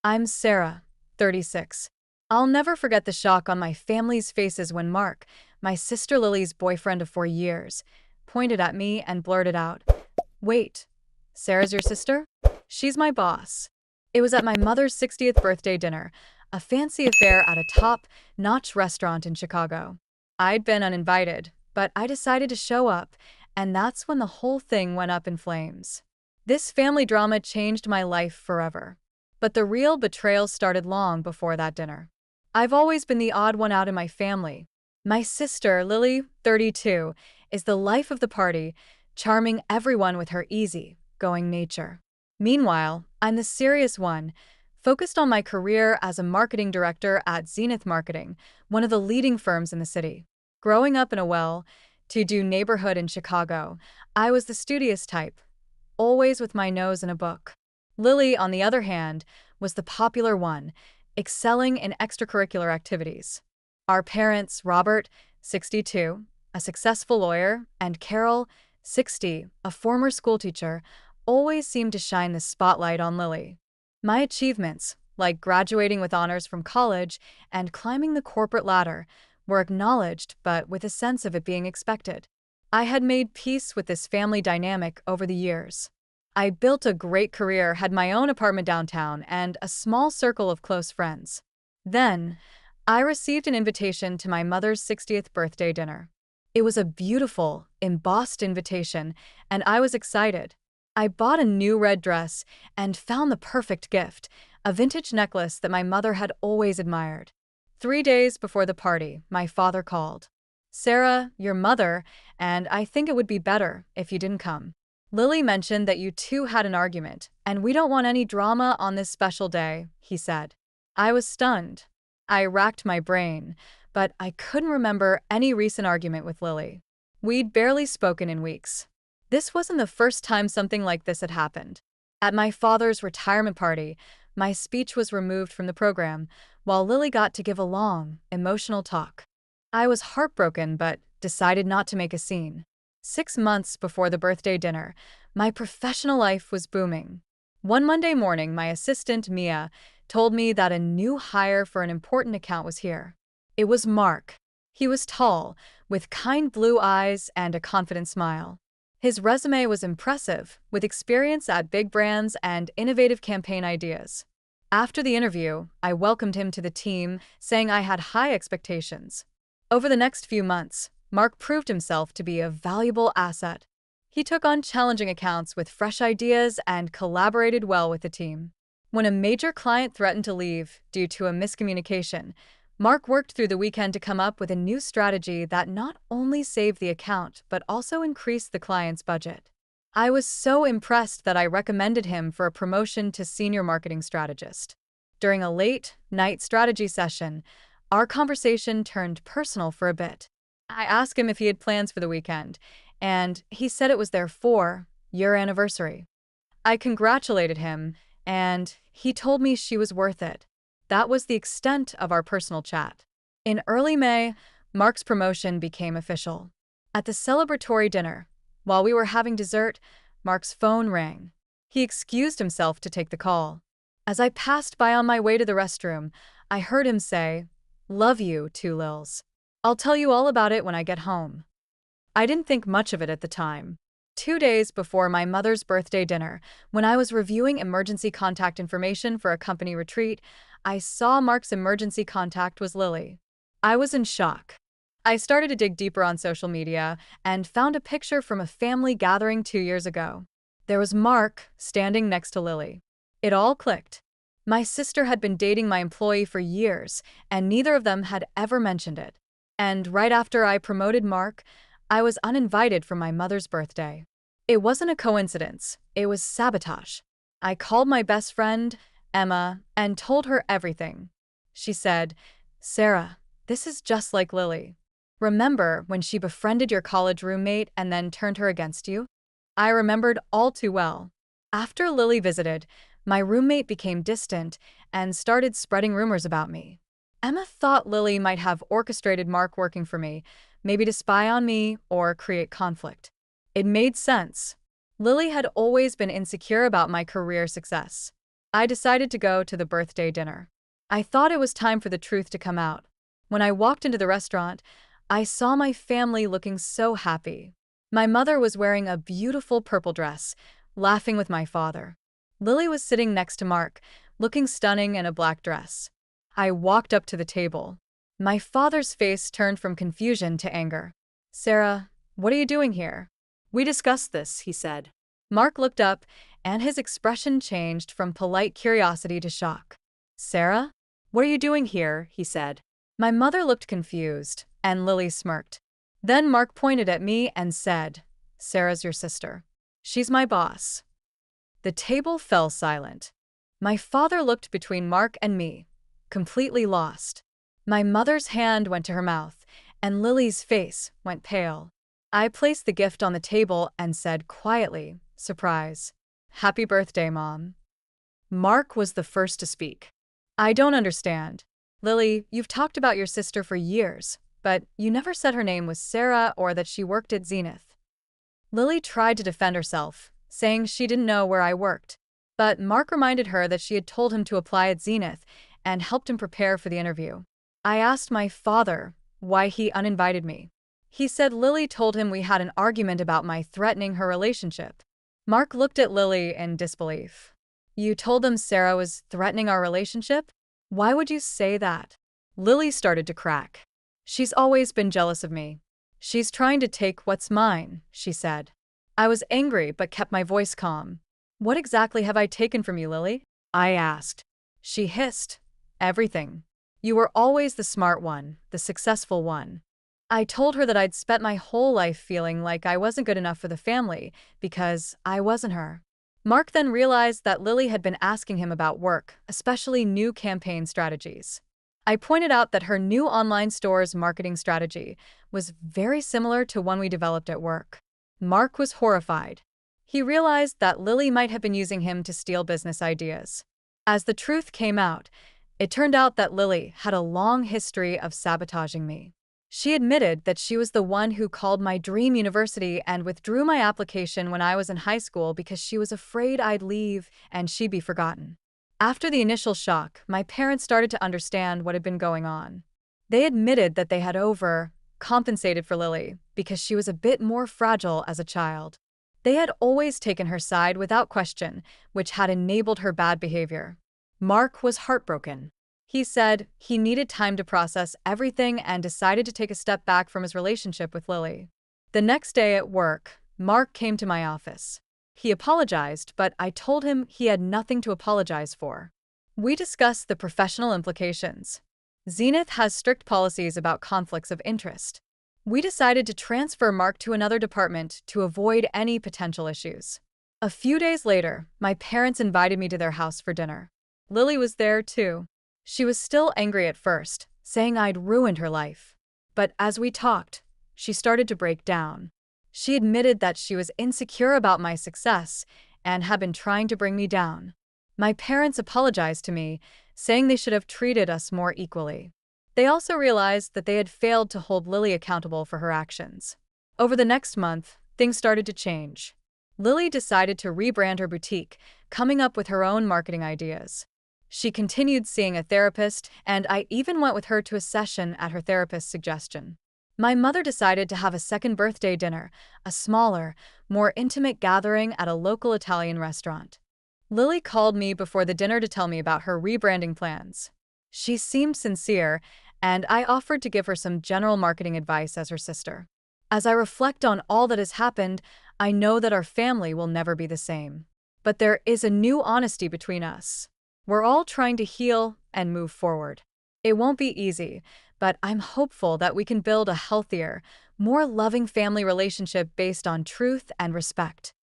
I'm Sarah, 36. I'll never forget the shock on my family's faces when Mark, my sister Lily's boyfriend of 4 years, pointed at me and blurted out, "Wait, Sarah's your sister? She's my boss." It was at my mother's 60th birthday dinner, a fancy affair at a top-notch restaurant in Chicago. I'd been uninvited, but I decided to show up, and that's when the whole thing went up in flames. This family drama changed my life forever. But the real betrayal started long before that dinner. I've always been the odd one out in my family. My sister, Lily, 32, is the life of the party, charming everyone with her easy-going nature. Meanwhile, I'm the serious one, focused on my career as a marketing director at Zenith Marketing, one of the leading firms in the city. Growing up in a well-to-do neighborhood in Chicago, I was the studious type, always with my nose in a book. Lily, on the other hand, was the popular one, excelling in extracurricular activities. Our parents, Robert, 62, a successful lawyer, and Carol, 60, a former schoolteacher, always seemed to shine the spotlight on Lily. My achievements, like graduating with honors from college and climbing the corporate ladder, were acknowledged but with a sense of it being expected. I had made peace with this family dynamic over the years. I built a great career, had my own apartment downtown, and a small circle of close friends. Then, I received an invitation to my mother's 60th birthday dinner. It was a beautiful, embossed invitation, and I was excited. I bought a new red dress and found the perfect gift, a vintage necklace that my mother had always admired. 3 days before the party, my father called. "Sarah, your mother, and I think it would be better if you didn't come. Lily mentioned that you two had an argument, and we don't want any drama on this special day," he said. I was stunned. I racked my brain, but I couldn't remember any recent argument with Lily. We'd barely spoken in weeks. This wasn't the first time something like this had happened. At my father's retirement party, my speech was removed from the program, while Lily got to give a long, emotional talk. I was heartbroken but decided not to make a scene. 6 months before the birthday dinner, my professional life was booming. One Monday morning, my assistant, Mia, told me that a new hire for an important account was here. It was Mark. He was tall, with kind blue eyes and a confident smile. His resume was impressive, with experience at big brands and innovative campaign ideas. After the interview, I welcomed him to the team, saying I had high expectations. Over the next few months, Mark proved himself to be a valuable asset. He took on challenging accounts with fresh ideas and collaborated well with the team. When a major client threatened to leave due to a miscommunication, Mark worked through the weekend to come up with a new strategy that not only saved the account but also increased the client's budget. I was so impressed that I recommended him for a promotion to senior marketing strategist. During a late-night strategy session, our conversation turned personal for a bit. I asked him if he had plans for the weekend, and he said it was their 4-year anniversary. I congratulated him, and he told me she was worth it. That was the extent of our personal chat. In early May, Mark's promotion became official. At the celebratory dinner, while we were having dessert, Mark's phone rang. He excused himself to take the call. As I passed by on my way to the restroom, I heard him say, "Love you, two Lils. I'll tell you all about it when I get home." I didn't think much of it at the time. 2 days before my mother's birthday dinner, when I was reviewing emergency contact information for a company retreat, I saw Mark's emergency contact was Lily. I was in shock. I started to dig deeper on social media and found a picture from a family gathering 2 years ago. There was Mark standing next to Lily. It all clicked. My sister had been dating my employee for years, and neither of them had ever mentioned it. And right after I promoted Mark, I was uninvited for my mother's birthday. It wasn't a coincidence, it was sabotage. I called my best friend, Emma, and told her everything. She said, "Sarah, this is just like Lily. Remember when she befriended your college roommate and then turned her against you?" I remembered all too well. After Lily visited, my roommate became distant and started spreading rumors about me. Emma thought Lily might have orchestrated Mark working for me, maybe to spy on me or create conflict. It made sense. Lily had always been insecure about my career success. I decided to go to the birthday dinner. I thought it was time for the truth to come out. When I walked into the restaurant, I saw my family looking so happy. My mother was wearing a beautiful purple dress, laughing with my father. Lily was sitting next to Mark, looking stunning in a black dress. I walked up to the table. My father's face turned from confusion to anger. "Sarah, what are you doing here?" "We discussed this," he said. Mark looked up, and his expression changed from polite curiosity to shock. "Sarah? What are you doing here?" he said. My mother looked confused, and Lily smirked. Then Mark pointed at me and said, "Sarah's your sister. She's my boss." The table fell silent. My father looked between Mark and me, completely lost. My mother's hand went to her mouth, and Lily's face went pale. I placed the gift on the table and said quietly, "Surprise. Happy birthday, Mom." Mark was the first to speak. "I don't understand. Lily, you've talked about your sister for years, but you never said her name was Sarah or that she worked at Zenith." Lily tried to defend herself, saying she didn't know where I worked. But Mark reminded her that she had told him to apply at Zenith and helped him prepare for the interview. I asked my father why he uninvited me. He said Lily told him we had an argument about my threatening her relationship. Mark looked at Lily in disbelief. "You told them Sarah was threatening our relationship? Why would you say that?" Lily started to crack. "She's always been jealous of me. She's trying to take what's mine," she said. I was angry but kept my voice calm. "What exactly have I taken from you, Lily?" I asked. She hissed, "Everything. You were always the smart one, the successful one." I told her that I'd spent my whole life feeling like I wasn't good enough for the family because I wasn't her. Mark then realized that Lily had been asking him about work, especially new campaign strategies. I pointed out that her new online store's marketing strategy was very similar to one we developed at work. Mark was horrified. He realized that Lily might have been using him to steal business ideas. As the truth came out, it turned out that Lily had a long history of sabotaging me. She admitted that she was the one who called my dream university and withdrew my application when I was in high school because she was afraid I'd leave and she'd be forgotten. After the initial shock, my parents started to understand what had been going on. They admitted that they had overcompensated for Lily because she was a bit more fragile as a child. They had always taken her side without question, which had enabled her bad behavior. Mark was heartbroken. He said he needed time to process everything and decided to take a step back from his relationship with Lily. The next day at work, Mark came to my office. He apologized, but I told him he had nothing to apologize for. We discussed the professional implications. Zenith has strict policies about conflicts of interest. We decided to transfer Mark to another department to avoid any potential issues. A few days later, my parents invited me to their house for dinner. Lily was there too. She was still angry at first, saying I'd ruined her life. But as we talked, she started to break down. She admitted that she was insecure about my success and had been trying to bring me down. My parents apologized to me, saying they should have treated us more equally. They also realized that they had failed to hold Lily accountable for her actions. Over the next month, things started to change. Lily decided to rebrand her boutique, coming up with her own marketing ideas. She continued seeing a therapist, and I even went with her to a session at her therapist's suggestion. My mother decided to have a second birthday dinner, a smaller, more intimate gathering at a local Italian restaurant. Lily called me before the dinner to tell me about her rebranding plans. She seemed sincere, and I offered to give her some general marketing advice as her sister. As I reflect on all that has happened, I know that our family will never be the same. But there is a new honesty between us. We're all trying to heal and move forward. It won't be easy, but I'm hopeful that we can build a healthier, more loving family relationship based on truth and respect.